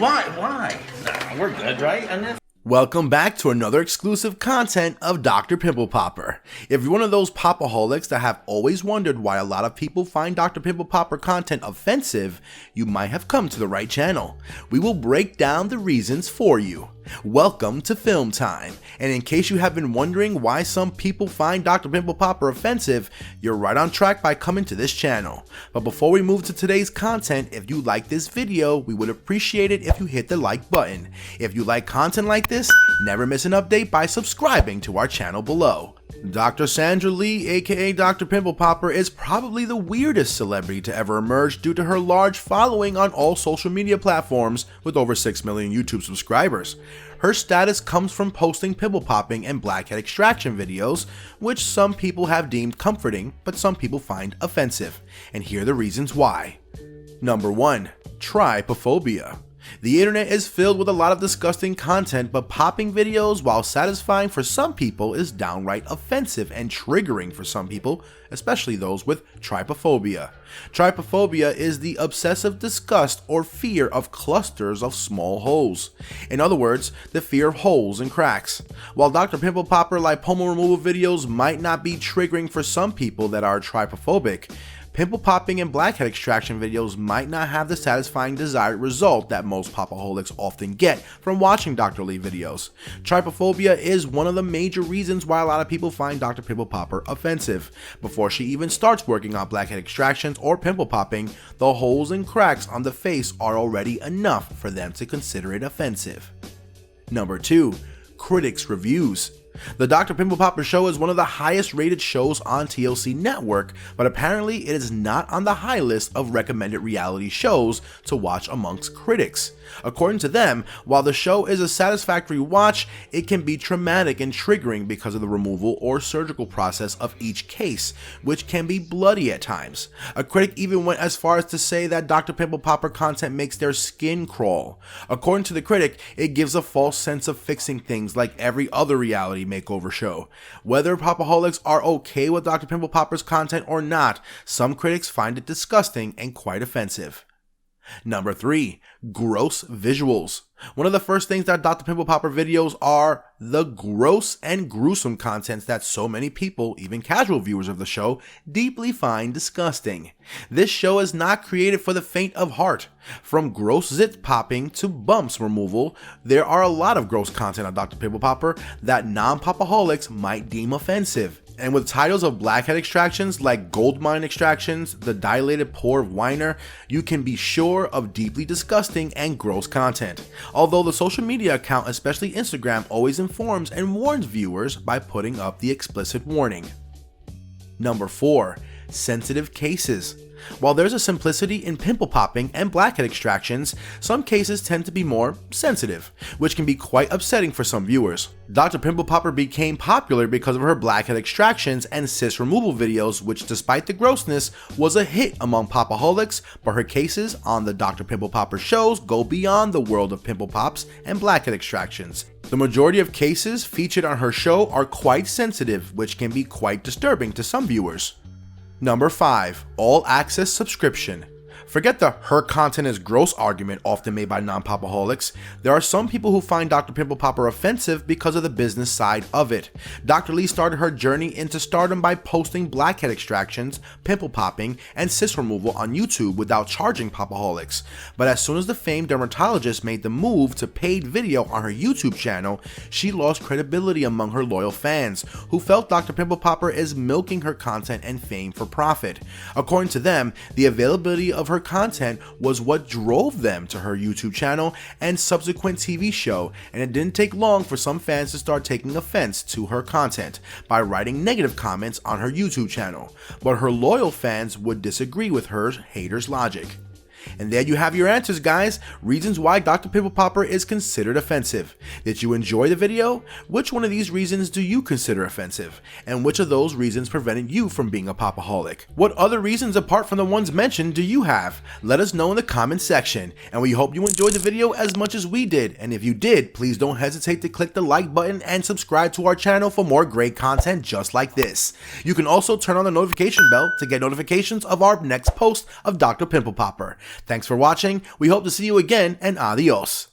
Why? Nah, we're good, right? And then Welcome back to another exclusive content of Dr. Pimple Popper. If you're one of those popaholics that have always wondered why a lot of people find Dr. Pimple Popper content offensive, you might have come to the right channel. We will break down the reasons for you. Welcome to Film Time, and in case you have been wondering why some people find Dr. Pimple Popper offensive, you're right on track by coming to this channel. But before we move to today's content, if you like this video, we would appreciate it if you hit the like button. If you like content like this, never miss an update by subscribing to our channel below. Dr. Sandra Lee, aka Dr. Pimple Popper, is probably the weirdest celebrity to ever emerge due to her large following on all social media platforms with over 6 million YouTube subscribers. Her status comes from posting pimple popping and blackhead extraction videos, which some people have deemed comforting, but some people find offensive. And here are the reasons why. Number 1. Trypophobia. The internet is filled with a lot of disgusting content, but popping videos, while satisfying for some people, is downright offensive and triggering for some people, especially those with trypophobia. Trypophobia is the obsessive disgust or fear of clusters of small holes. In other words, the fear of holes and cracks. While Dr. Pimple Popper lipoma removal videos might not be triggering for some people that are trypophobic, pimple popping and blackhead extraction videos might not have the satisfying desired result that most popaholics often get from watching Dr. Lee videos. Trypophobia is one of the major reasons why a lot of people find Dr. Pimple Popper offensive. Before she even starts working on blackhead extractions or pimple popping, the holes and cracks on the face are already enough for them to consider it offensive. Number 2. Critics' reviews. The Dr. Pimple Popper show is one of the highest rated shows on TLC network, but apparently it is not on the high list of recommended reality shows to watch amongst critics. According to them, while the show is a satisfactory watch, it can be traumatic and triggering because of the removal or surgical process of each case, which can be bloody at times. A critic even went as far as to say that Dr. Pimple Popper content makes their skin crawl. According to the critic, it gives a false sense of fixing things like every other reality makeover show. Whether popaholics are okay with Dr. Pimple Popper's content or not, some critics find it disgusting and quite offensive. Number 3. Gross visuals. One of the first things that Dr. Pimple Popper videos are the gross and gruesome contents that so many people, even casual viewers of the show, deeply find disgusting. This show is not created for the faint of heart. From gross zit popping to bumps removal, there are a lot of gross content on Dr. Pimple Popper that non-popaholics might deem offensive. And with titles of blackhead extractions like gold mine extractions, the dilated pore of Weiner, you can be sure of deeply disgusting and gross content. Although the social media account, especially Instagram, always informs and warns viewers by putting up the explicit warning. Number 4. Sensitive cases. While there's a simplicity in pimple popping and blackhead extractions, some cases tend to be more sensitive, which can be quite upsetting for some viewers. Dr. Pimple Popper became popular because of her blackhead extractions and cyst removal videos, which despite the grossness was a hit among popaholics, but her cases on the Dr. Pimple Popper shows go beyond the world of pimple pops and blackhead extractions. The majority of cases featured on her show are quite sensitive, which can be quite disturbing to some viewers. Number 5. All access subscription. Forget the "her content is gross" argument often made by non-popaholics. There are some people who find Dr. Pimple Popper offensive because of the business side of it. Dr. Lee started her journey into stardom by posting blackhead extractions, pimple popping, and cyst removal on YouTube without charging popaholics. But as soon as the famed dermatologist made the move to paid video on her YouTube channel, she lost credibility among her loyal fans, who felt Dr. Pimple Popper is milking her content and fame for profit. According to them, the availability of her content was what drove them to her YouTube channel and subsequent TV show, and it didn't take long for some fans to start taking offense to her content by writing negative comments on her YouTube channel. But her loyal fans would disagree with her haters' logic. And there you have your answers, guys. Reasons why Dr. Pimple Popper is considered offensive. Did you enjoy the video? Which one of these reasons do you consider offensive? And which of those reasons prevented you from being a popaholic? What other reasons apart from the ones mentioned do you have? Let us know in the comment section. And we hope you enjoyed the video as much as we did. And if you did, please don't hesitate to click the like button and subscribe to our channel for more great content just like this. You can also turn on the notification bell to get notifications of our next post of Dr. Pimple Popper. Thanks for watching, we hope to see you again, and adios.